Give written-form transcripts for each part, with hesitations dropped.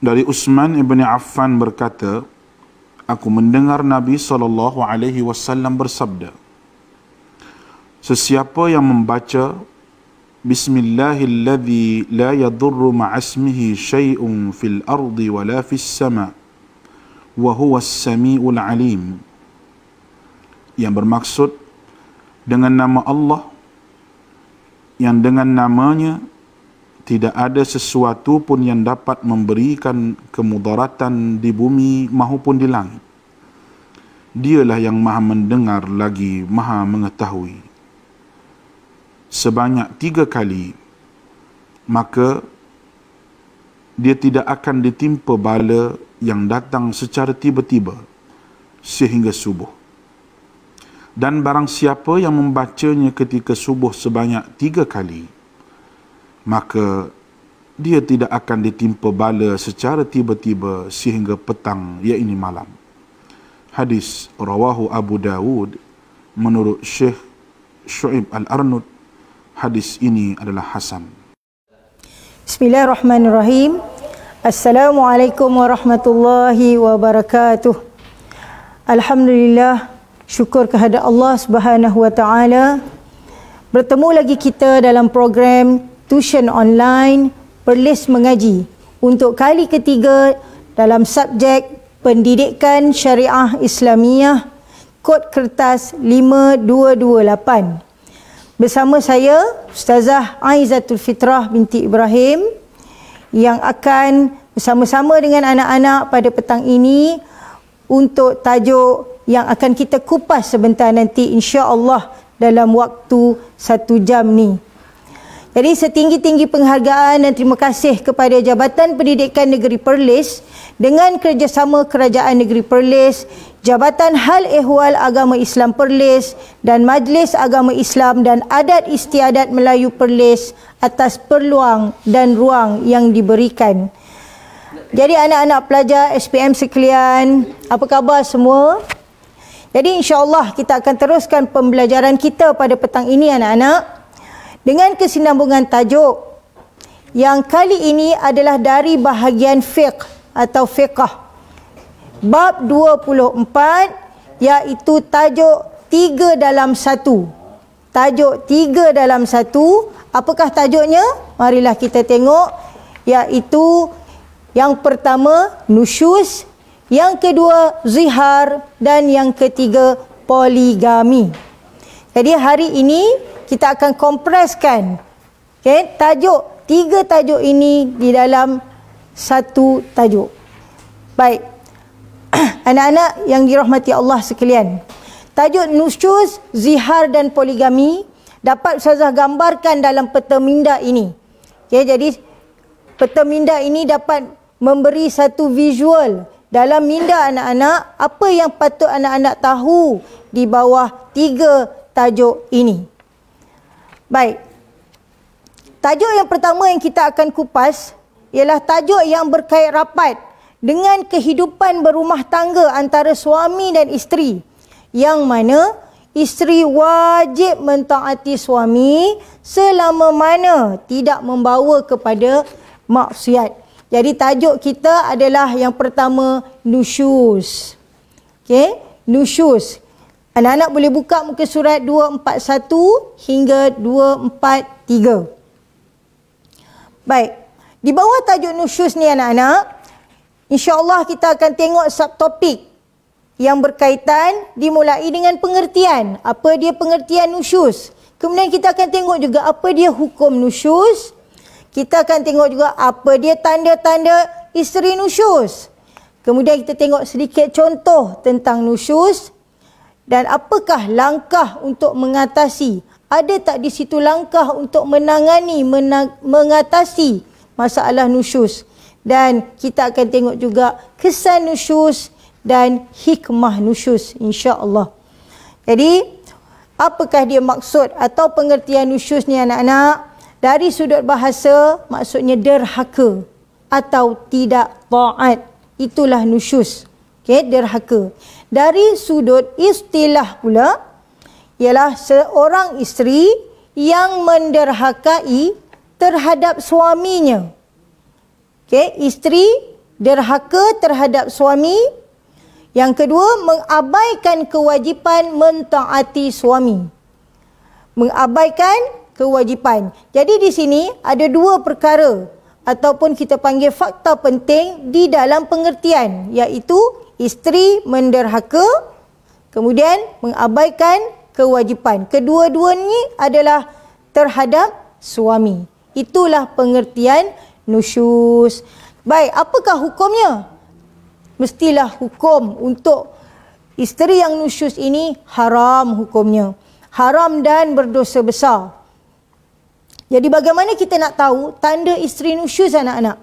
Dari Utsman ibn Affan berkata, aku mendengar Nabi SAW bersabda, sesiapa yang membaca Bismillahilladzi la yadurru ma'asmihi syai'un fil ardi wa la fis sama' wa huwa as-sami'ul alim, yang bermaksud dengan nama Allah yang dengan namanya tidak ada sesuatu pun yang dapat memberikan kemudaratan di bumi maupun di langit. Dialah yang maha mendengar lagi maha mengetahui. Sebanyak 3 kali, maka dia tidak akan ditimpa bala yang datang secara tiba-tiba sehingga subuh. Dan barang siapa yang membacanya ketika subuh sebanyak 3 kali, maka dia tidak akan ditimpa bala secara tiba-tiba sehingga petang, iaitu malam. Hadis rawahu Abu Dawud menurut Syekh Syu'ib Al-Arnud. Hadis ini adalah hasan. Bismillahirrahmanirrahim. Assalamualaikum warahmatullahi wabarakatuh. Alhamdulillah, syukur kehadrat Allah Subhanahu wa taala. Bertemu lagi kita dalam program tuition online Perlis Mengaji untuk kali ketiga dalam subjek Pendidikan Syariah Islamiah, kod kertas 5228. Bersama saya, Ustazah Aizatul Fitrah binti Ibrahim, yang akan bersama-sama dengan anak-anak pada petang ini untuk tajuk yang akan kita kupas sebentar nanti, insya-Allah dalam waktu 1 jam ni. Jadi setinggi-tinggi penghargaan dan terima kasih kepada Jabatan Pendidikan Negeri Perlis dengan kerjasama Kerajaan Negeri Perlis, Jabatan Hal Ehwal Agama Islam Perlis dan Majlis Agama Islam dan Adat Istiadat Melayu Perlis atas peluang dan ruang yang diberikan. Jadi anak-anak pelajar SPM sekalian, apa khabar semua? Jadi insya-Allah kita akan teruskan pembelajaran kita pada petang ini anak-anak dengan kesinambungan tajuk yang kali ini adalah dari bahagian fiqh atau fiqh. Bab 24, iaitu tajuk 3 dalam 1. Tajuk 3 dalam 1, apakah tajuknya? Marilah kita tengok, iaitu yang pertama nusyuz, yang kedua zihar dan yang ketiga poligami. Jadi hari ini kita akan kompreskan tajuk 3 tajuk ini di dalam satu tajuk. Baik, anak-anak yang dirahmati Allah sekalian, tajuk nusyuz, zihar dan poligami dapat Ustazah gambarkan dalam peta minda ini. Jadi peta minda ini dapat memberi satu visual dalam minda anak-anak apa yang patut anak-anak tahu di bawah 3 tajuk ini. Baik, tajuk yang pertama yang kita akan kupas ialah tajuk yang berkait rapat dengan kehidupan berumah tangga antara suami dan isteri, yang mana isteri wajib mentaati suami selama mana tidak membawa kepada maksiat. Jadi tajuk kita adalah yang pertama nusyuz. Nusyuz. Anak-anak boleh buka muka surat 241 hingga 243. Baik, di bawah tajuk nusyuz ni anak-anak, insya-Allah kita akan tengok subtopik yang berkaitan dimulai dengan pengertian. Apa dia pengertian nusyuz? Kemudian kita akan tengok juga apa dia hukum nusyuz. Kita akan tengok juga apa dia tanda-tanda isteri nusyuz. Kemudian kita tengok sedikit contoh tentang nusyuz dan apakah langkah untuk mengatasi. Ada tak di situ langkah untuk menangani, mengatasi masalah nusyuz. Dan kita akan tengok juga kesan nusyuz dan hikmah nusyuz, insya-Allah. Jadi, apakah dia maksud atau pengertian nusyuz ni anak-anak? Dari sudut bahasa, maksudnya derhaka atau tidak taat. Itulah nusyuz. Derhaka. Dari sudut istilah pula, ialah seorang isteri yang menderhakai terhadap suaminya. Isteri derhaka terhadap suami. Yang kedua, mengabaikan kewajipan mentaati suami. Mengabaikan kewajipan. Jadi di sini ada dua perkara ataupun kita panggil fakta penting di dalam pengertian, iaitu isteri menderhaka, kemudian mengabaikan kewajipan. Kedua-duanya adalah terhadap suami. Itulah pengertian nusyuz. Baik, apakah hukumnya? Mestilah hukum untuk isteri yang nusyuz ini haram hukumnya. Haram dan berdosa besar. Jadi bagaimana kita nak tahu tanda isteri nusyuz, anak-anak?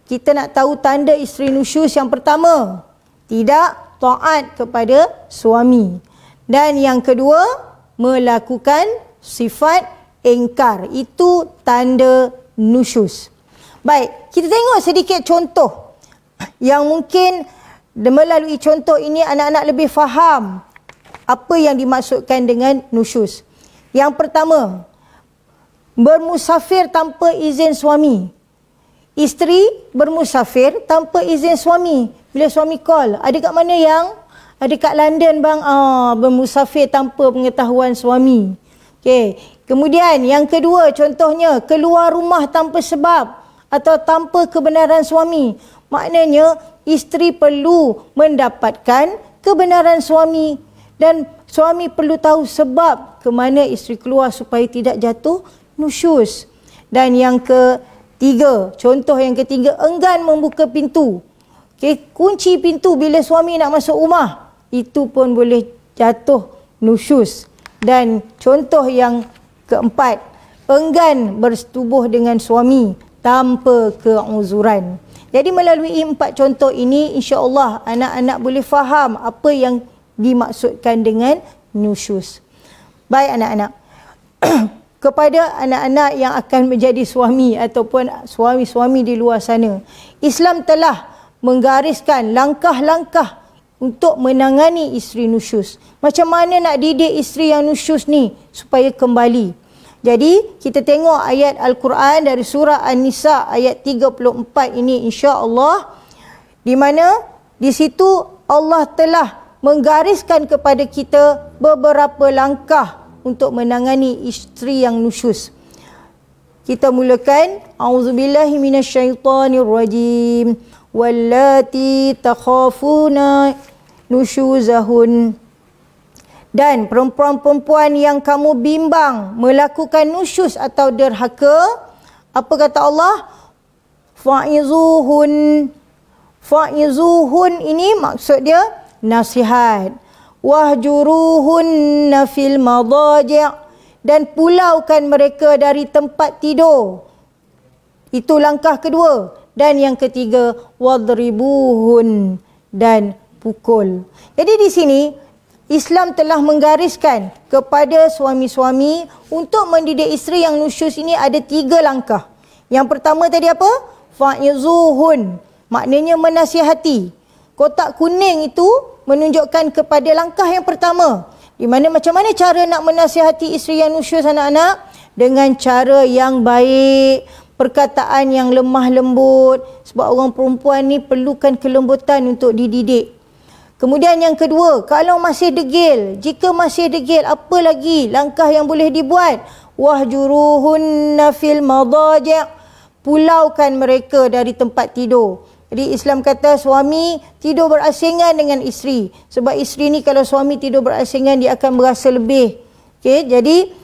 Kita nak tahu tanda isteri nusyuz yang pertama, tidak taat kepada suami. Dan yang kedua, melakukan sifat ingkar. Itu tanda nusyuz. Baik, kita tengok sedikit contoh yang mungkin melalui contoh ini anak-anak lebih faham apa yang dimaksudkan dengan nusyuz. Yang pertama, bermusafir tanpa izin suami. Isteri bermusafir tanpa izin suami. Bila suami call, ada kat mana yang? Ada kat London bang. Bermusafir tanpa pengetahuan suami. Okey. Kemudian yang kedua contohnya, keluar rumah tanpa sebab atau tanpa kebenaran suami. Maknanya isteri perlu mendapatkan kebenaran suami dan suami perlu tahu sebab ke mana isteri keluar supaya tidak jatuh nusyuz. Dan yang ketiga, contoh yang ketiga, enggan membuka pintu. Okey, kunci pintu bila suami nak masuk rumah, itu pun boleh jatuh nusyuz. Dan contoh yang keempat, enggan bersetubuh dengan suami tanpa keuzuran. Jadi melalui 4 contoh ini, insya-Allah anak-anak boleh faham apa yang dimaksudkan dengan nusyuz. Baik anak-anak. Kepada anak-anak yang akan menjadi suami ataupun suami-suami di luar sana, Islam telah menggariskan langkah-langkah untuk menangani isteri nusyuz. Macam mana nak didik isteri yang nusyuz ni supaya kembali. Jadi kita tengok ayat Al-Quran dari surah An-Nisa ayat 34 ini, insya-Allah, di mana di situ Allah telah menggariskan kepada kita beberapa langkah untuk menangani isteri yang nusyuz. Kita mulakan, auzubillahi minasyaitonirrajim, wallati takhafuna nusyuzahun. Dan perempuan-perempuan yang kamu bimbang melakukan nusyuz atau derhaka, apa kata Allah? Fa'izuhun. Fa'izuhun ini maksud dia nasihat. Wahjuruhunna fil madaji', dan pulaukan mereka dari tempat tidur. Itu langkah kedua. Dan yang ketiga, wadribuhun, dan pukul. Jadi di sini Islam telah menggariskan kepada suami-suami untuk mendidik isteri yang nusyuz ini ada 3 langkah. Yang pertama tadi apa? Fa'izuhun, maknanya menasihati. Kotak kuning itu menunjukkan kepada langkah yang pertama. Di mana macam mana cara nak menasihati isteri yang nusyuz, anak-anak? Dengan cara yang baik, perkataan yang lemah lembut. Sebab orang perempuan ni perlukan kelembutan untuk dididik. Kemudian yang kedua, kalau masih degil, jika masih degil, apa lagi langkah yang boleh dibuat? Wahjuruhunna fil madaji', pulaukan mereka dari tempat tidur. Jadi Islam kata suami tidur berasingan dengan isteri. Sebab isteri ni kalau suami tidur berasingan, dia akan berasa lebih. Okey, jadi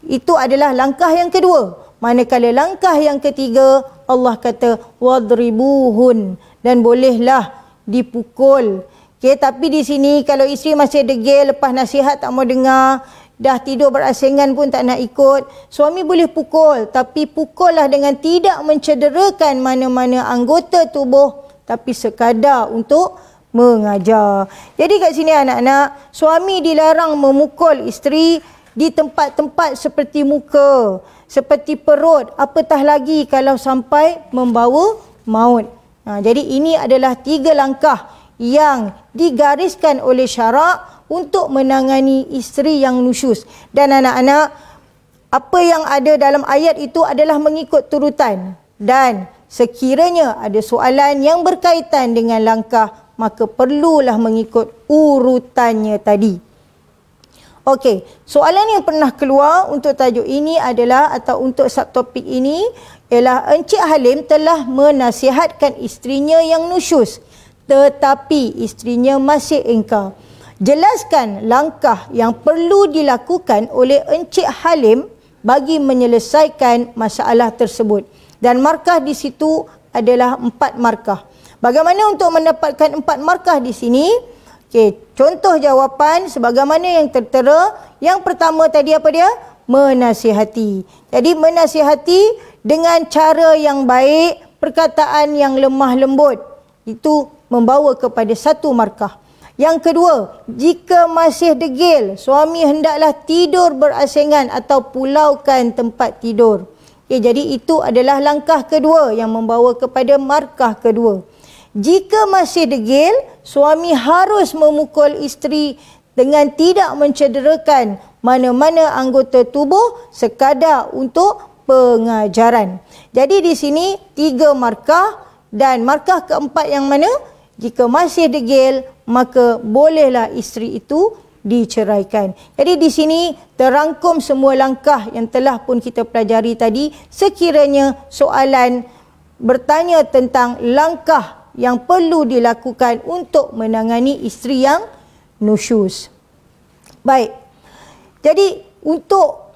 itu adalah langkah yang kedua. Manakala langkah yang ketiga, Allah kata wadribuhun, dan bolehlah dipukul. Okay, tapi di sini kalau isteri masih degil, lepas nasihat tak mau dengar, dah tidur berasingan pun tak nak ikut, suami boleh pukul, tapi pukullah dengan tidak mencederakan mana-mana anggota tubuh, tapi sekadar untuk mengajar. Jadi kat sini anak-anak, suami dilarang memukul isteri di tempat-tempat seperti muka, seperti perut, apatah lagi kalau sampai membawa maut. Jadi ini adalah 3 langkah yang digariskan oleh syarak untuk menangani isteri yang nusyuz. Dan anak-anak, apa yang ada dalam ayat itu adalah mengikut turutan. Dan sekiranya ada soalan yang berkaitan dengan langkah, maka perlulah mengikut urutannya tadi. Okey, soalan yang pernah keluar untuk tajuk ini adalah, atau untuk subtopik ini ialah, Encik Halim telah menasihatkan isterinya yang nusyus, tetapi isterinya masih ingkar. Jelaskan langkah yang perlu dilakukan oleh Encik Halim bagi menyelesaikan masalah tersebut. Dan markah di situ adalah 4 markah. Bagaimana untuk mendapatkan 4 markah di sini? Okey, contoh jawapan sebagaimana yang tertera. Yang pertama tadi apa dia? Menasihati. Jadi menasihati dengan cara yang baik, perkataan yang lemah lembut. Itu membawa kepada 1 markah. Yang kedua, jika masih degil, suami hendaklah tidur berasingan atau pulaukan tempat tidur. Okay, jadi itu adalah langkah kedua yang membawa kepada markah kedua. Jika masih degil, suami harus memukul isteri dengan tidak mencederakan mana-mana anggota tubuh sekadar untuk pengajaran. Jadi di sini 3 markah, dan markah keempat yang mana? Jika masih degil, maka bolehlah isteri itu diceraikan. Jadi di sini terangkum semua langkah yang telah pun kita pelajari tadi. Sekiranya soalan bertanya tentang langkah yang perlu dilakukan untuk menangani isteri yang nusyus. Baik. Jadi untuk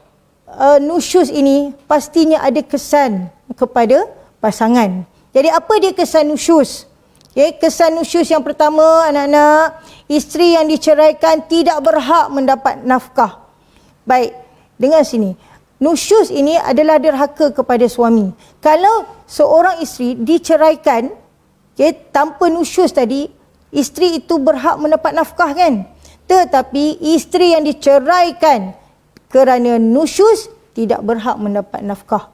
nusyus ini pastinya ada kesan kepada pasangan. Jadi apa dia kesan nusyus? Okay, kesan nusyus yang pertama, anak-anak, isteri yang diceraikan tidak berhak mendapat nafkah. Baik, dengar sini. Nusyus ini adalah derhaka kepada suami. Kalau seorang isteri diceraikan, okay, tanpa nusyus tadi, isteri itu berhak mendapat nafkah kan? Tetapi isteri yang diceraikan kerana nusyus tidak berhak mendapat nafkah.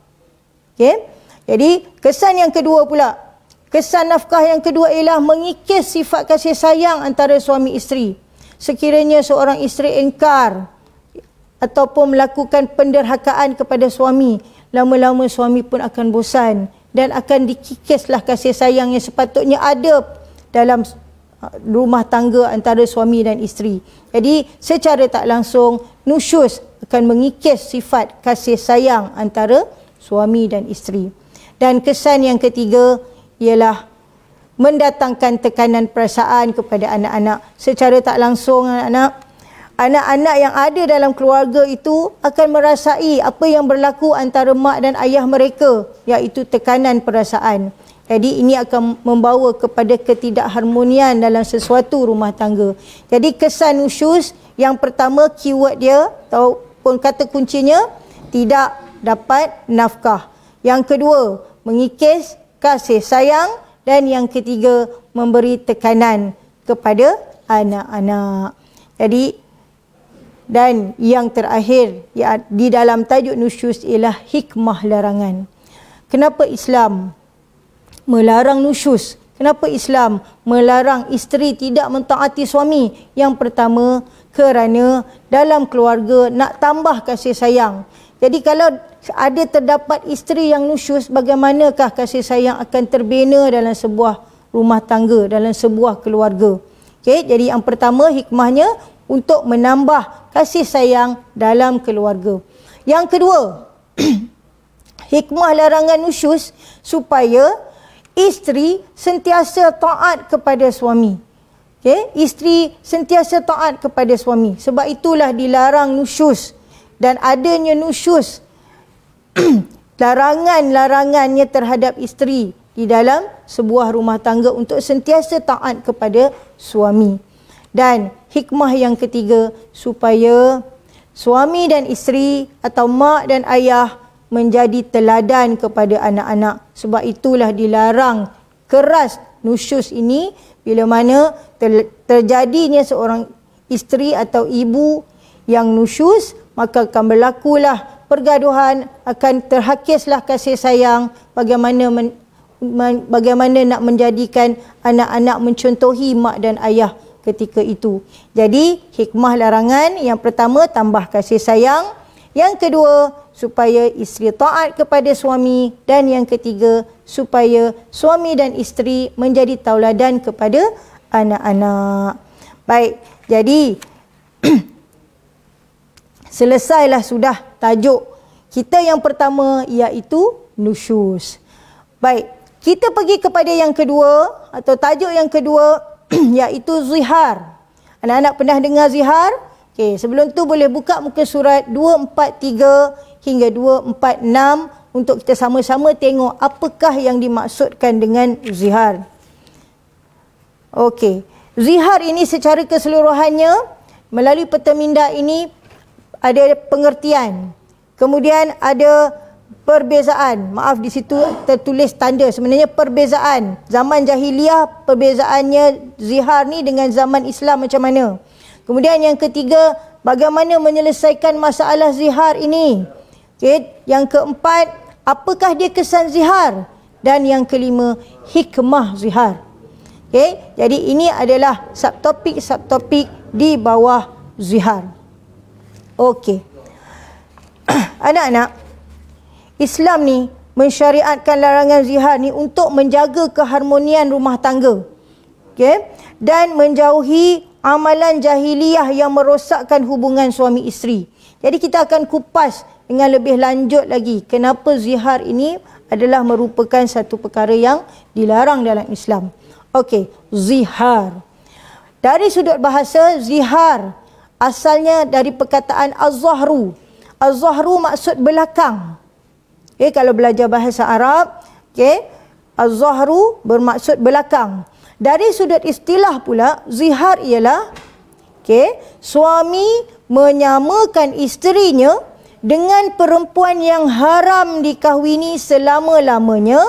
Okay? Jadi kesan yang kedua pula. Kesan nafkah yang kedua ialah mengikis sifat kasih sayang antara suami isteri. Sekiranya seorang isteri ingkar ataupun melakukan penderhakaan kepada suami, lama-lama suami pun akan bosan dan akan dikikislah kasih sayang yang sepatutnya ada dalam rumah tangga antara suami dan isteri. Jadi secara tak langsung nusyus akan mengikis sifat kasih sayang antara suami dan isteri. Dan kesan yang ketiga ialah mendatangkan tekanan perasaan kepada anak-anak. Secara tak langsung anak-anak yang ada dalam keluarga itu akan merasai apa yang berlaku antara mak dan ayah mereka, iaitu tekanan perasaan. Jadi ini akan membawa kepada ketidakharmonian dalam sesuatu rumah tangga. Jadi kesan nusyus yang pertama, keyword dia ataupun kata kuncinya, tidak dapat nafkah. Yang kedua, mengikis kasih sayang. Dan yang ketiga, memberi tekanan kepada anak-anak. Jadi, dan yang terakhir ya, di dalam tajuk nusyus ialah hikmah larangan. Kenapa Islam melarang nusyus? Kenapa Islam melarang isteri tidak mentaati suami? Yang pertama, kerana dalam keluarga nak tambah kasih sayang. Jadi kalau ada terdapat isteri yang nusyus, bagaimanakah kasih sayang akan terbina dalam sebuah rumah tangga, dalam sebuah keluarga? Okay, jadi yang pertama hikmahnya untuk menambah kasih sayang dalam keluarga. Yang kedua, hikmah larangan nusyus supaya isteri sentiasa taat kepada suami. Okay, isteri sentiasa taat kepada suami. Sebab itulah dilarang nusyus. Dan adanya nusyus, larangan-larangannya terhadap isteri di dalam sebuah rumah tangga untuk sentiasa taat kepada suami. Dan hikmah yang ketiga, supaya suami dan isteri atau mak dan ayah menjadi teladan kepada anak-anak. Sebab itulah dilarang keras nusyus ini bila mana terjadinya seorang isteri atau ibu yang nusyus, maka akan berlakulah pergaduhan, akan terhakislah kasih sayang, bagaimana nak menjadikan anak-anak mencontohi mak dan ayah ketika itu. Jadi hikmah larangan yang pertama, tambah kasih sayang. Yang kedua, supaya isteri taat kepada suami. Dan yang ketiga, supaya suami dan isteri menjadi tauladan kepada anak-anak. Baik, jadi selesailah sudah tajuk kita yang pertama, iaitu nusyuz. Baik, kita pergi kepada yang kedua atau tajuk yang kedua iaitu zihar. Anak-anak pernah dengar zihar? Okey, sebelum tu boleh buka muka surat 243 hingga 246 untuk kita sama-sama tengok apakah yang dimaksudkan dengan zihar. Okey, zihar ini secara keseluruhannya melalui peta minda ini ada pengertian. Kemudian ada perbezaan. Maaf, di situ tertulis tanda. Sebenarnya perbezaan. Zaman jahiliah perbezaannya zihar ni dengan zaman Islam macam mana. Kemudian yang ketiga, bagaimana menyelesaikan masalah zihar ini. Okay. Yang keempat, apakah dia kesan zihar. Dan yang kelima, hikmah zihar. Okay. Jadi ini adalah subtopik-subtopik di bawah zihar. Okey. Anak-anak, Islam ni mensyariatkan larangan zihar ni untuk menjaga keharmonian rumah tangga. Okey? Dan menjauhi amalan jahiliyah yang merosakkan hubungan suami isteri. Jadi kita akan kupas dengan lebih lanjut lagi kenapa zihar ini adalah merupakan satu perkara yang dilarang dalam Islam. Okey, zihar. Dari sudut bahasa, zihar asalnya dari perkataan az-zahru. Az-zahru maksud belakang. Okay, kalau belajar bahasa Arab, okay, az-zahru bermaksud belakang. Dari sudut istilah pula, zihar ialah okay, suami menyamakan isterinya dengan perempuan yang haram dikahwini selama-lamanya,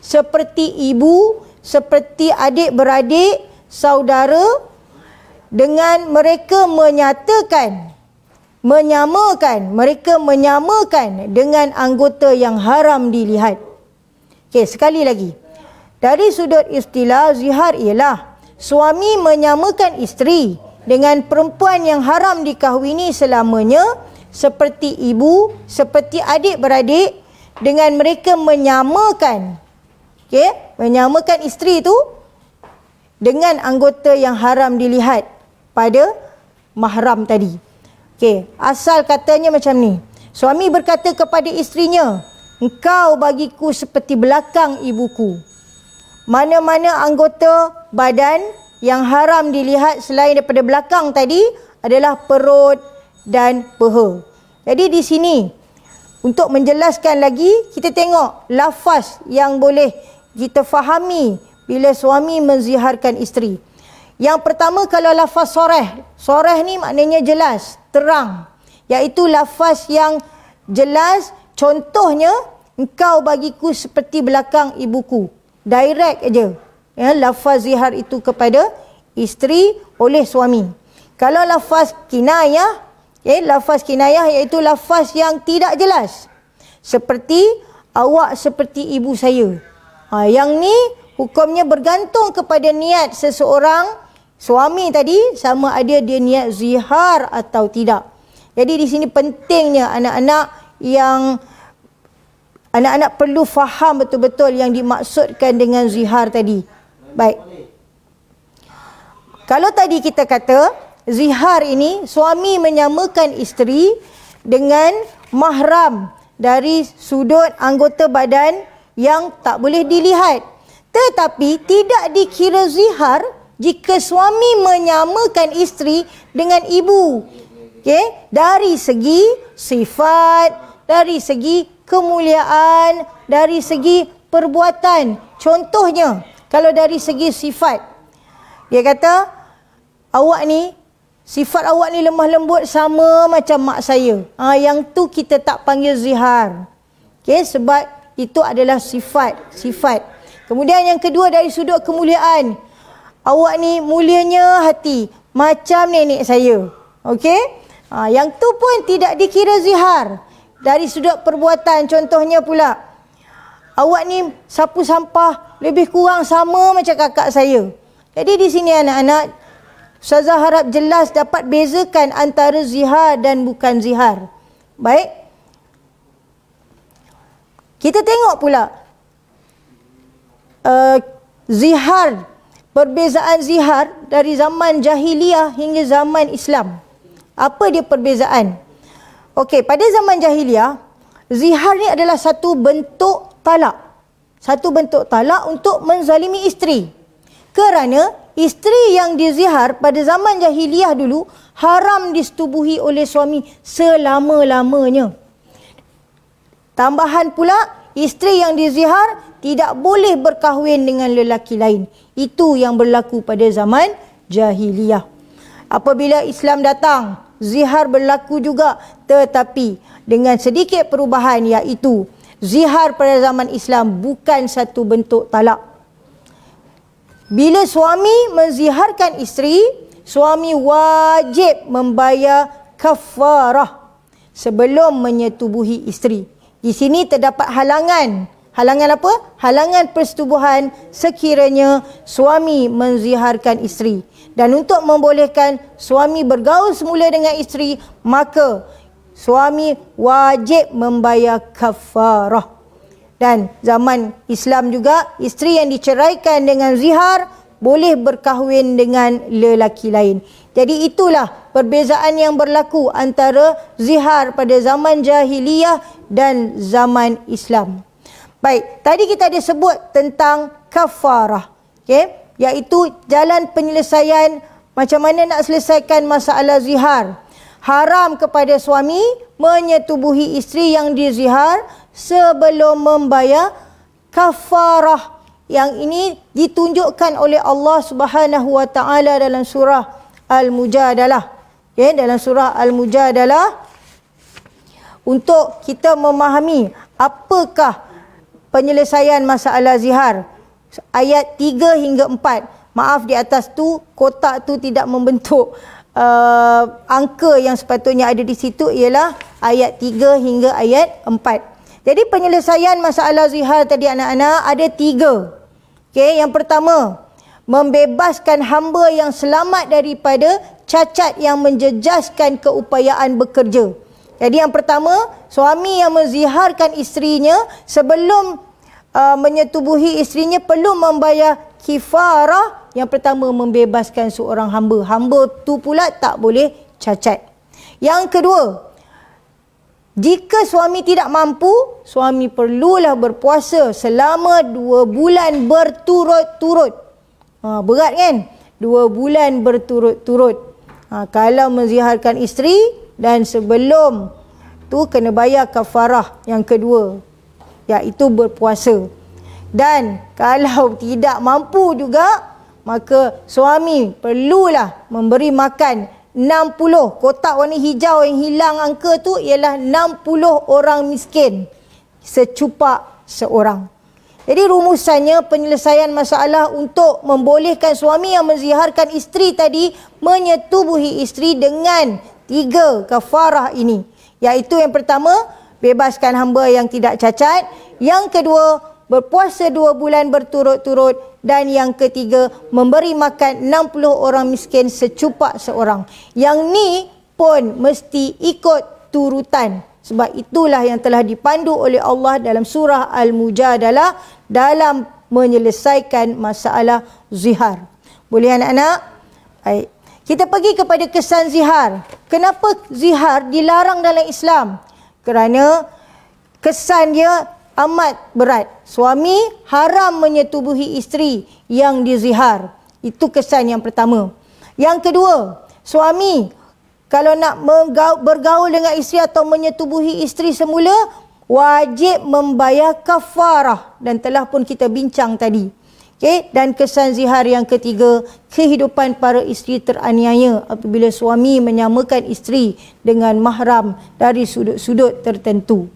seperti ibu, seperti adik-beradik, saudara, dengan mereka menyamakan dengan anggota yang haram dilihat. Okey, sekali lagi. Dari sudut istilah, zihar ialah suami menyamakan isteri dengan perempuan yang haram dikahwini selamanya, seperti ibu, seperti adik-beradik, dengan mereka menyamakan isteri itu dengan anggota yang haram dilihat pada mahram tadi. Okey, asal katanya macam ni. Suami berkata kepada isterinya, "Engkau bagiku seperti belakang ibuku." Mana-mana anggota badan yang haram dilihat selain daripada belakang tadi adalah perut dan peha. Jadi di sini untuk menjelaskan lagi, kita tengok lafaz yang boleh kita fahami bila suami menziharkan isteri. Yang pertama, kalau lafaz soreh. Soreh ni maknanya jelas, terang. Iaitu lafaz yang jelas. Contohnya, engkau bagiku seperti belakang ibuku. Direct aja. Ya, lafaz zihar itu kepada isteri oleh suami. Kalau lafaz kinayah, lafaz kinayah iaitu lafaz yang tidak jelas. Seperti, awak seperti ibu saya. Yang ni hukumnya bergantung kepada niat seseorang. Suami tadi sama ada dia niat zihar atau tidak. Jadi di sini pentingnya anak-anak perlu faham betul-betul yang dimaksudkan dengan zihar tadi. Baik. Kalau tadi kita kata zihar ini suami menyamakan isteri dengan mahram dari sudut anggota badan yang tak boleh dilihat. Tetapi tidak dikira zihar jika suami menyamakan isteri dengan ibu. Okey, dari segi sifat, dari segi kemuliaan, dari segi perbuatan. Contohnya, kalau dari segi sifat, dia kata, sifat awak ni lemah lembut sama macam mak saya. Yang tu kita tak panggil zihar. Okey, sebab itu adalah sifat. Kemudian yang kedua, dari sudut kemuliaan. Awak ni mulianya hati macam nenek saya. Okey? Yang tu pun tidak dikira zihar. Dari sudut perbuatan, contohnya pula, awak ni sapu sampah lebih kurang sama macam kakak saya. Jadi di sini anak-anak, Ustazah harap jelas dapat bezakan antara zihar dan bukan zihar. Baik. Kita tengok pula zihar, perbezaan zihar dari zaman jahiliyah hingga zaman Islam. Apa dia perbezaan? Okey, pada zaman jahiliyah, zihar ni adalah satu bentuk talak. Satu bentuk talak untuk menzalimi isteri. Kerana isteri yang dizihar pada zaman jahiliyah dulu haram disetubuhi oleh suami selama-lamanya. Tambahan pula, isteri yang dizihar tidak boleh berkahwin dengan lelaki lain. Itu yang berlaku pada zaman jahiliyah. Apabila Islam datang, zihar berlaku juga, tetapi dengan sedikit perubahan, iaitu zihar pada zaman Islam bukan satu bentuk talak. Bila suami menziharkan isteri, suami wajib membayar kafarah sebelum menyetubuhi isteri. Di sini terdapat halangan. Halangan apa? Halangan persetubuhan sekiranya suami menziharkan isteri. Dan untuk membolehkan suami bergaul semula dengan isteri, maka suami wajib membayar kafarah. Dan zaman Islam juga, isteri yang diceraikan dengan zihar boleh berkahwin dengan lelaki lain. Jadi itulah perbezaan yang berlaku antara zihar pada zaman jahiliyah dan zaman Islam. Baik, tadi kita ada sebut tentang kafarah, iaitu jalan penyelesaian macam mana nak selesaikan masalah zihar. Haram kepada suami menyetubuhi isteri yang dizihar sebelum membayar kafarah. Yang ini ditunjukkan oleh Allah Subhanahu wa taala dalam surah Al-Mujadalah. Dalam surah Al-Mujadalah, untuk kita memahami apakah penyelesaian masalah zihar. Ayat 3 hingga 4. Maaf, di atas tu kotak tu tidak membentuk angka yang sepatutnya ada di situ, ialah ayat 3 hingga ayat 4. Jadi penyelesaian masalah zihar tadi anak-anak ada 3. Yang pertama, membebaskan hamba yang selamat daripada cacat yang menjejaskan keupayaan bekerja. Jadi yang pertama, suami yang menziharkan isterinya sebelum menyetubuhi isterinya perlu membayar kifarah. Yang pertama, membebaskan seorang hamba. Hamba tu pula tak boleh cacat. Yang kedua, jika suami tidak mampu, suami perlulah berpuasa selama 2 bulan berturut-turut. Berat kan? 2 bulan berturut-turut. Kalau menziharkan isteri dan sebelum tu kena bayar kafarah yang kedua, iaitu berpuasa. Dan kalau tidak mampu juga, maka suami perlulah memberi makan 60, kotak warna hijau yang hilang angka tu ialah 60 orang miskin secupak seorang. Jadi rumusannya, penyelesaian masalah untuk membolehkan suami yang menziharkan isteri tadi menyetubuhi isteri dengan 3 kafarah ini, iaitu yang pertama, bebaskan hamba yang tidak cacat. Yang kedua, berpuasa 2 bulan berturut-turut. Dan yang ketiga, memberi makan 60 orang miskin secupak seorang. Yang ni pun mesti ikut turutan. Sebab itulah yang telah dipandu oleh Allah dalam surah Al-Mujadalah dalam menyelesaikan masalah zihar. Boleh anak-anak? Baik. Kita pergi kepada kesan zihar. Kenapa zihar dilarang dalam Islam? Kerana kesan dia amat berat. Suami haram menyetubuhi isteri yang dizihar. Itu kesan yang pertama. Yang kedua, suami kalau nak bergaul dengan isteri atau menyetubuhi isteri semula, wajib membayar kafarah. Dan telah pun kita bincang tadi. Dan kesan zihar yang ketiga, kehidupan para isteri teraniaya apabila suami menyamakan isteri dengan mahram dari sudut-sudut tertentu.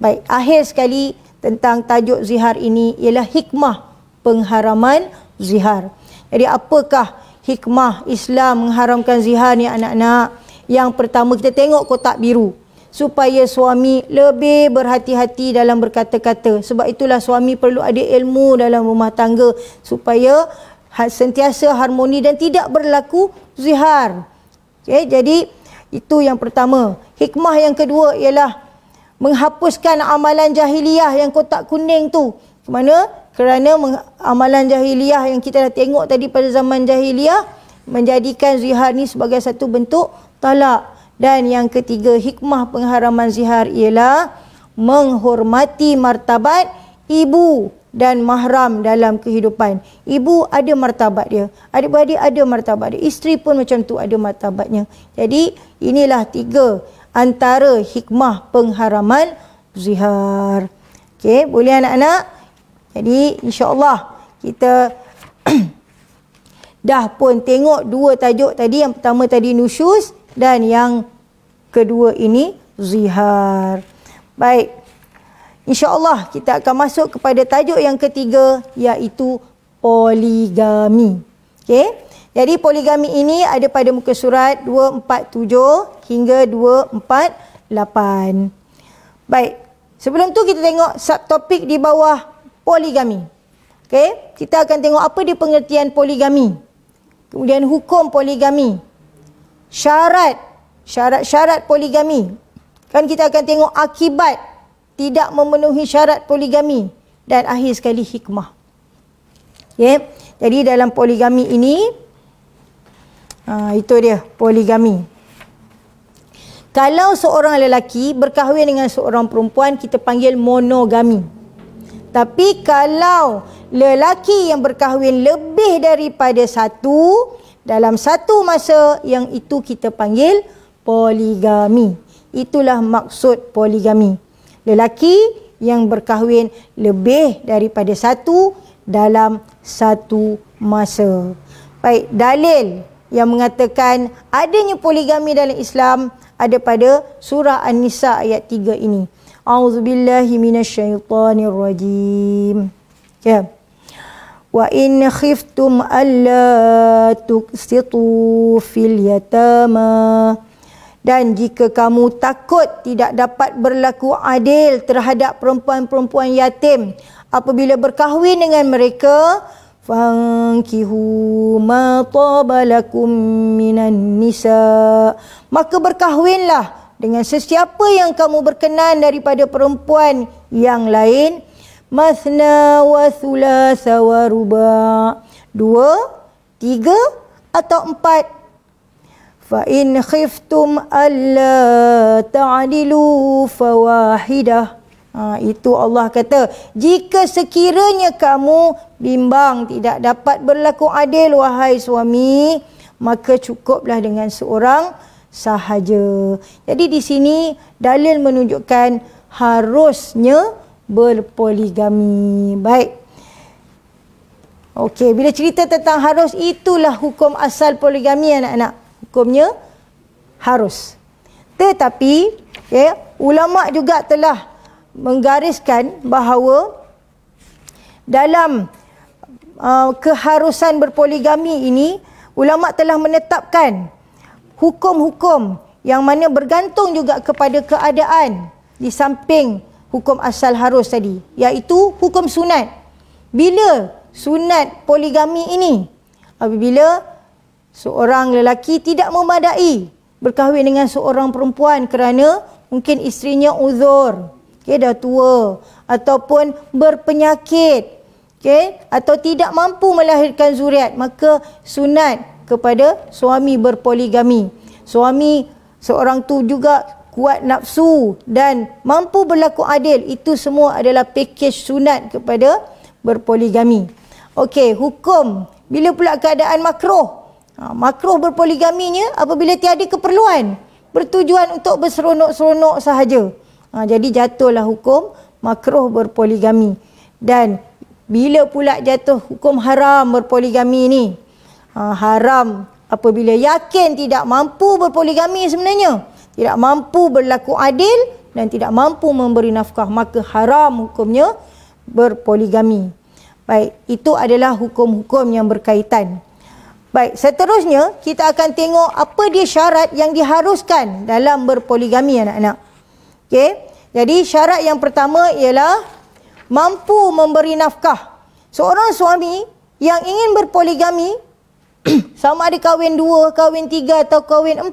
Baik, akhir sekali tentang tajuk zihar ini ialah hikmah pengharaman zihar. Jadi apakah hikmah Islam mengharamkan zihar ni anak-anak? Yang pertama, kita tengok kotak biru. Supaya suami lebih berhati-hati dalam berkata-kata. Sebab itulah suami perlu ada ilmu dalam rumah tangga supaya sentiasa harmoni dan tidak berlaku zihar. Jadi Itu yang pertama. Hikmah yang kedua ialah menghapuskan amalan jahiliyah yang kotak kuning tu. Mana? Kerana amalan jahiliyah yang kita dah tengok tadi pada zaman jahiliyah menjadikan zihar ni sebagai satu bentuk talak. Dan yang ketiga, hikmah pengharaman zihar ialah menghormati martabat ibu dan mahram dalam kehidupan. Ibu ada martabat dia, adik-beradik ada martabat dia, isteri pun macam tu ada martabatnya. Jadi inilah 3 antara hikmah pengharaman zihar. Okey, boleh anak-anak? Jadi insya-Allah kita dah pun tengok 2 tajuk tadi. Yang pertama tadi nusyuz dan yang kedua ini zihar. Baik. InsyaAllah kita akan masuk kepada tajuk yang ketiga, iaitu poligami. Okey. Jadi poligami ini ada pada muka surat 247 hingga 248. Baik. Sebelum tu kita tengok subtopik di bawah poligami. Okey. Kita akan tengok apa dia pengertian poligami. Kemudian hukum poligami. Syarat-syarat poligami. Kan kita akan tengok akibat tidak memenuhi syarat poligami dan akhir sekali hikmah. Okay. Jadi dalam poligami ini itu dia poligami. Kalau seorang lelaki berkahwin dengan seorang perempuan, kita panggil monogami. Tapi kalau lelaki yang berkahwin lebih daripada satu dalam satu masa, yang itu kita panggil poligami. Itulah maksud poligami. Lelaki yang berkahwin lebih daripada satu dalam satu masa. Baik, dalil yang mengatakan adanya poligami dalam Islam ada pada surah An-Nisa ayat 3 ini. A'udzubillahi minasyaitonirrajim. Ya. Wa in khiftum alla tuqsitu fil yatama. Dan jika kamu takut tidak dapat berlaku adil terhadap perempuan-perempuan yatim apabila berkahwin dengan mereka, fankihu ma tabalakum minan nisa, maka berkahwinlah dengan sesiapa yang kamu berkenan daripada perempuan yang lain, mathna wa thulatha wa ruba', 2, 3 atau 4. Fa in khiftum alla ta'dilu fawahidah. Itu Allah kata, jika sekiranya kamu bimbang tidak dapat berlaku adil wahai suami, maka cukuplah dengan seorang sahaja. Jadi di sini dalil menunjukkan harusnya berpoligami. Baik. Okey, bila cerita tentang harus, itulah hukum asal poligami anak-anak. Hukumnya harus. Tetapi ulama juga telah menggariskan bahawa dalam keharusan berpoligami ini, ulama telah menetapkan hukum-hukum yang mana bergantung juga kepada keadaan di samping hukum asal harus tadi, iaitu hukum sunat. Bila sunat poligami ini? Apabila seorang lelaki tidak memadai berkahwin dengan seorang perempuan kerana mungkin isterinya uzur, dah tua, ataupun berpenyakit, atau tidak mampu melahirkan zuriat, maka sunat kepada suami berpoligami. Suami seorang tu juga kuat nafsu dan mampu berlaku adil. Itu semua adalah pakej sunat kepada berpoligami. Okey, hukum. Bila pula keadaan makruh? Makruh berpoligaminya apabila tiada keperluan, bertujuan untuk berseronok-seronok sahaja. Jadi jatuhlah hukum makruh berpoligami. Dan bila pula jatuh hukum haram berpoligami ni? Haram apabila yakin tidak mampu berpoligami sebenarnya, tidak mampu berlaku adil dan tidak mampu memberi nafkah, maka haram hukumnya berpoligami. Baik, itu adalah hukum-hukum yang berkaitan. Baik, seterusnya kita akan tengok apa dia syarat yang diharuskan dalam berpoligami anak-anak. Okey, jadi syarat yang pertama ialah mampu memberi nafkah. Seorang suami yang ingin berpoligami, sama ada kahwin 2, kahwin 3 atau kahwin 4,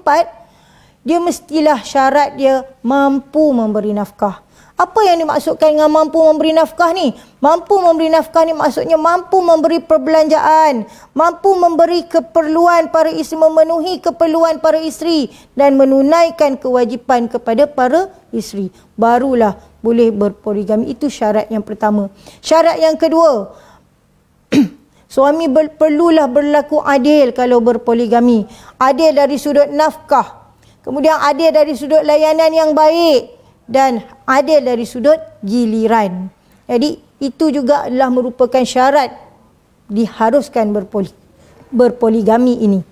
dia mestilah syarat dia mampu memberi nafkah. Apa yang dimaksudkan dengan mampu memberi nafkah ni? Mampu memberi nafkah ni maksudnya mampu memberi perbelanjaan, mampu memberi keperluan para isteri, memenuhi keperluan para isteri dan menunaikan kewajipan kepada para isteri. Barulah boleh berpoligami. Itu syarat yang pertama. Syarat yang kedua, suami perlulah berlaku adil kalau berpoligami. Adil dari sudut nafkah, kemudian adil dari sudut layanan yang baik, dan adil dari sudut giliran. Jadi itu juga adalah merupakan syarat diharuskan berpoligami ini.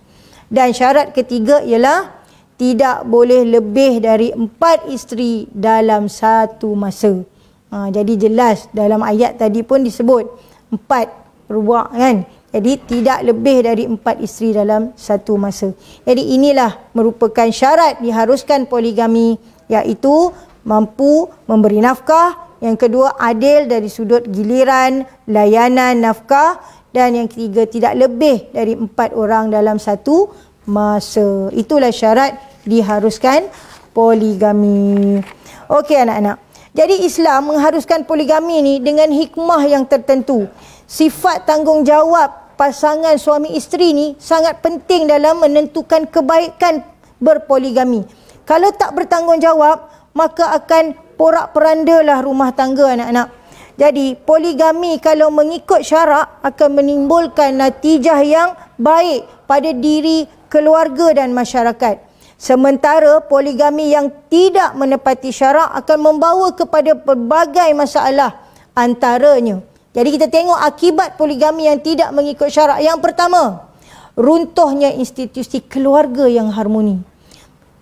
Dan syarat ketiga ialah tidak boleh lebih dari 4 isteri dalam satu masa. Jadi jelas dalam ayat tadi pun disebut 4 ruba' kan. Jadi tidak lebih dari 4 isteri dalam satu masa. Jadi inilah merupakan syarat diharuskan poligami, iaitu mampu memberi nafkah, yang kedua adil dari sudut giliran, layanan, nafkah, dan yang ketiga tidak lebih dari 4 orang dalam satu masa. Itulah syarat diharuskan poligami. Okey anak-anak. Jadi Islam mengharuskan poligami ni dengan hikmah yang tertentu. Sifat tanggungjawab pasangan suami isteri ni sangat penting dalam menentukan kebaikan berpoligami. Kalau tak bertanggungjawab, maka akan porak-perandalah rumah tangga anak-anak. Jadi poligami kalau mengikut syarak akan menimbulkan natijah yang baik pada diri, keluarga dan masyarakat. Sementara poligami yang tidak menepati syarak akan membawa kepada pelbagai masalah antaranya. Jadi kita tengok akibat poligami yang tidak mengikut syarak. Yang pertama, runtuhnya institusi keluarga yang harmoni.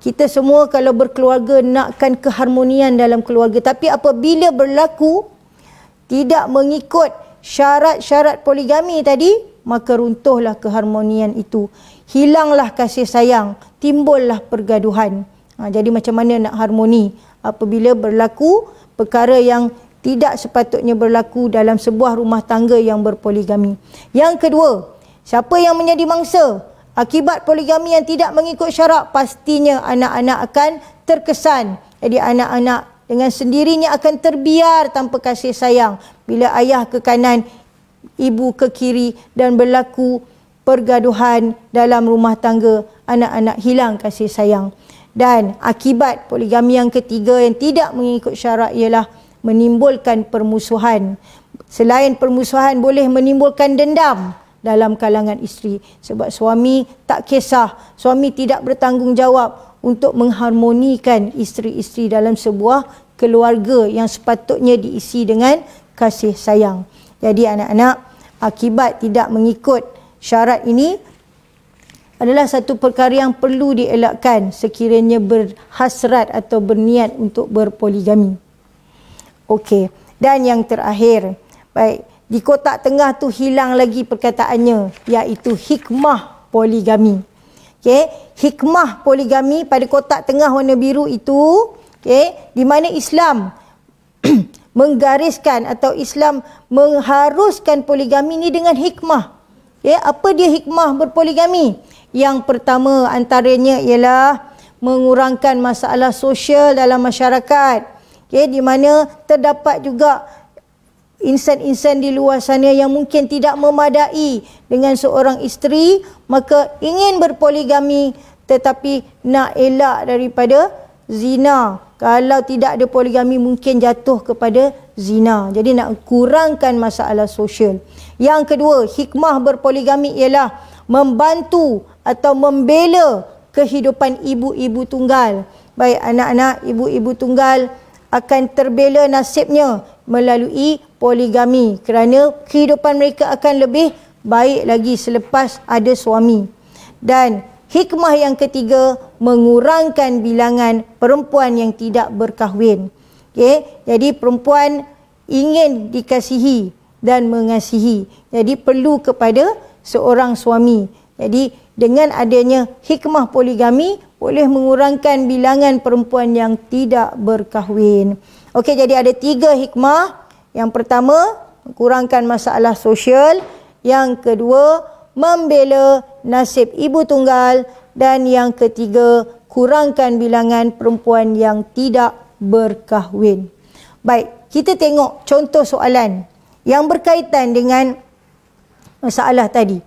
Kita semua kalau berkeluarga nakkan keharmonian dalam keluarga. Tapi apabila berlaku tidak mengikut syarat-syarat poligami tadi, maka runtuhlah keharmonian itu. Hilanglah kasih sayang, timbullah pergaduhan. Jadi macam mana nak harmoni apabila berlaku perkara yang tidak sepatutnya berlaku dalam sebuah rumah tangga yang berpoligami. Yang kedua, siapa yang menjadi mangsa akibat poligami yang tidak mengikut syarak, pastinya anak-anak akan terkesan. Jadi anak-anak dengan sendirinya akan terbiar tanpa kasih sayang. Bila ayah ke kanan, ibu ke kiri dan berlaku pergaduhan dalam rumah tangga, anak-anak hilang kasih sayang. Dan akibat poligami yang ketiga yang tidak mengikut syarak ialah menimbulkan permusuhan. Selain permusuhan, boleh menimbulkan dendam dalam kalangan isteri. Sebab suami tak kisah, suami tidak bertanggungjawab untuk mengharmonikan isteri-isteri dalam sebuah keluarga yang sepatutnya diisi dengan kasih sayang. Jadi anak-anak, akibat tidak mengikut syarat ini adalah satu perkara yang perlu dielakkan sekiranya berhasrat atau berniat untuk berpoligami. Okey, dan yang terakhir, baik, di kotak tengah tu hilang lagi perkataannya, iaitu hikmah poligami. Okey, hikmah poligami pada kotak tengah warna biru itu, okey, di mana Islam menggariskan atau Islam mengharuskan poligami ni dengan hikmah. Okey, apa dia hikmah berpoligami? Yang pertama antaranya ialah mengurangkan masalah sosial dalam masyarakat. Okey, di mana terdapat juga insan-insan di luar sana yang mungkin tidak memadai dengan seorang isteri, maka ingin berpoligami tetapi nak elak daripada zina. Kalau tidak ada poligami mungkin jatuh kepada zina. Jadi nak kurangkan masalah sosial. Yang kedua, hikmah berpoligami ialah membantu atau membela kehidupan ibu-ibu tunggal. Baik anak-anak ibu-ibu tunggal akan terbela nasibnya melalui poligami kerana kehidupan mereka akan lebih baik lagi selepas ada suami. Dan hikmah yang ketiga, mengurangkan bilangan perempuan yang tidak berkahwin. Okay? Jadi perempuan ingin dikasihi dan mengasihi. Jadi perlu kepada seorang suami. Jadi dengan adanya hikmah poligami boleh mengurangkan bilangan perempuan yang tidak berkahwin. Okey, jadi ada 3 hikmah. Yang pertama, kurangkan masalah sosial. Yang kedua, membela nasib ibu tunggal. dan yang ketiga, kurangkan bilangan perempuan yang tidak berkahwin. Baik, kita tengok contoh soalan yang berkaitan dengan masalah tadi.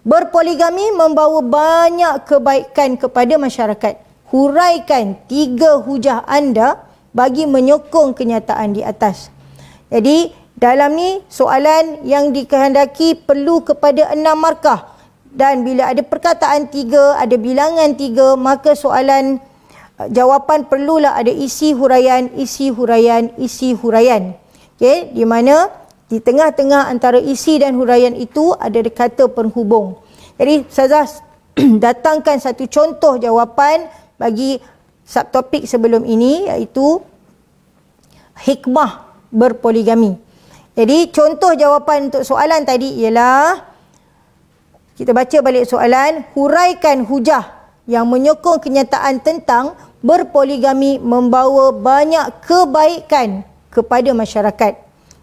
Berpoligami membawa banyak kebaikan kepada masyarakat. Huraikan 3 hujah anda bagi menyokong kenyataan di atas. Jadi, dalam ni soalan yang dikehendaki perlu kepada 6 markah. Dan bila ada perkataan 3, ada bilangan 3, maka soalan jawapan perlulah ada isi huraian, isi huraian, isi huraian. Okey, di mana di tengah-tengah antara isi dan huraian itu ada kata penghubung. Jadi Ustazah datangkan satu contoh jawapan bagi subtopik sebelum ini, iaitu hikmah berpoligami. Jadi contoh jawapan untuk soalan tadi ialah, kita baca balik soalan, huraikan hujah yang menyokong kenyataan tentang berpoligami membawa banyak kebaikan kepada masyarakat.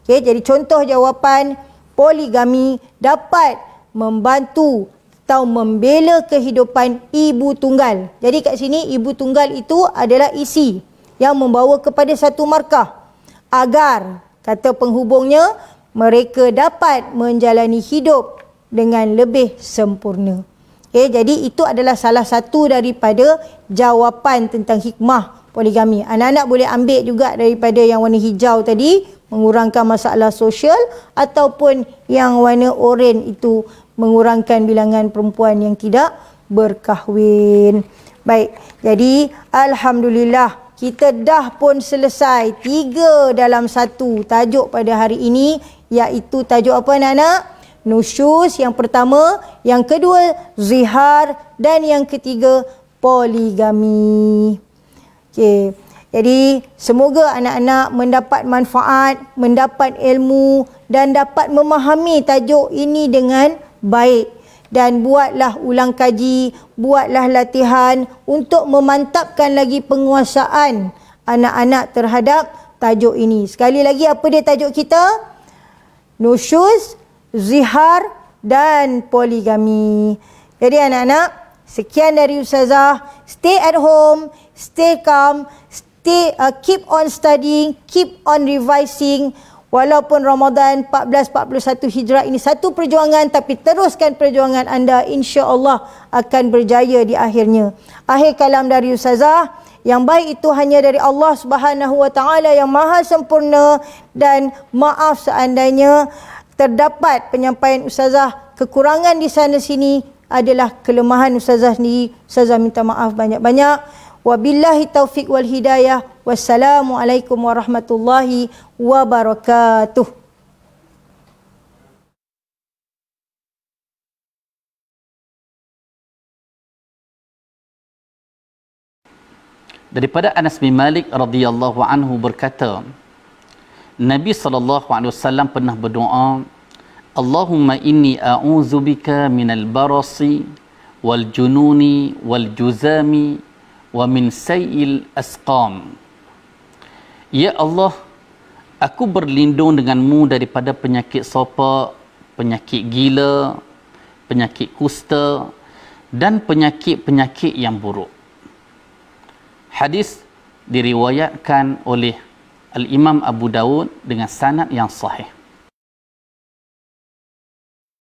Okay, jadi contoh jawapan, poligami dapat membantu atau membela kehidupan ibu tunggal. Jadi kat sini ibu tunggal itu adalah isi yang membawa kepada satu markah. Agar, kata penghubungnya, mereka dapat menjalani hidup dengan lebih sempurna. Okay, jadi itu adalah salah satu daripada jawapan tentang hikmah poligami. Anak-anak boleh ambil juga daripada yang warna hijau tadi, mengurangkan masalah sosial, ataupun yang warna oranye itu mengurangkan bilangan perempuan yang tidak berkahwin. Baik, jadi alhamdulillah kita dah pun selesai 3 dalam 1 tajuk pada hari ini, iaitu tajuk apa anak-anak? Nusyuz yang pertama, yang kedua zihar, dan yang ketiga poligami. Okey. Jadi semoga anak-anak mendapat manfaat, mendapat ilmu dan dapat memahami tajuk ini dengan baik. Dan buatlah ulang kaji, buatlah latihan untuk memantapkan lagi penguasaan anak-anak terhadap tajuk ini. Sekali lagi, apa dia tajuk kita? Nusyuz, zihar dan poligami. Jadi anak-anak, sekian dari Ustazah. Stay at home, stay calm, keep on studying, keep on revising. Walaupun Ramadan 1441 Hijrah ini satu perjuangan, tapi teruskan perjuangan anda, insya-Allah akan berjaya di akhirnya. Akhir kalam dari Ustazah, yang baik itu hanya dari Allah Subhanahu wa taala yang maha sempurna, dan maaf seandainya terdapat penyampaian Ustazah kekurangan di sana sini adalah kelemahan Ustazah sendiri. Ustazah minta maaf banyak-banyak. Wabillahi taufiq wal hidayah. Wassalamualaikum warahmatullahi wabarakatuh. Daripada Anas bin Malik radhiyallahu anhu berkata, Nabi SAW pernah berdoa, Allahumma inni a'udzubika minal barasi wal jununi wal juzami wa min sayil asqam. Ya Allah, aku berlindung denganmu daripada penyakit sopak, penyakit gila, penyakit kusta dan penyakit-penyakit yang buruk. Hadis diriwayatkan oleh Al-Imam Abu Dawud dengan sanad yang sahih.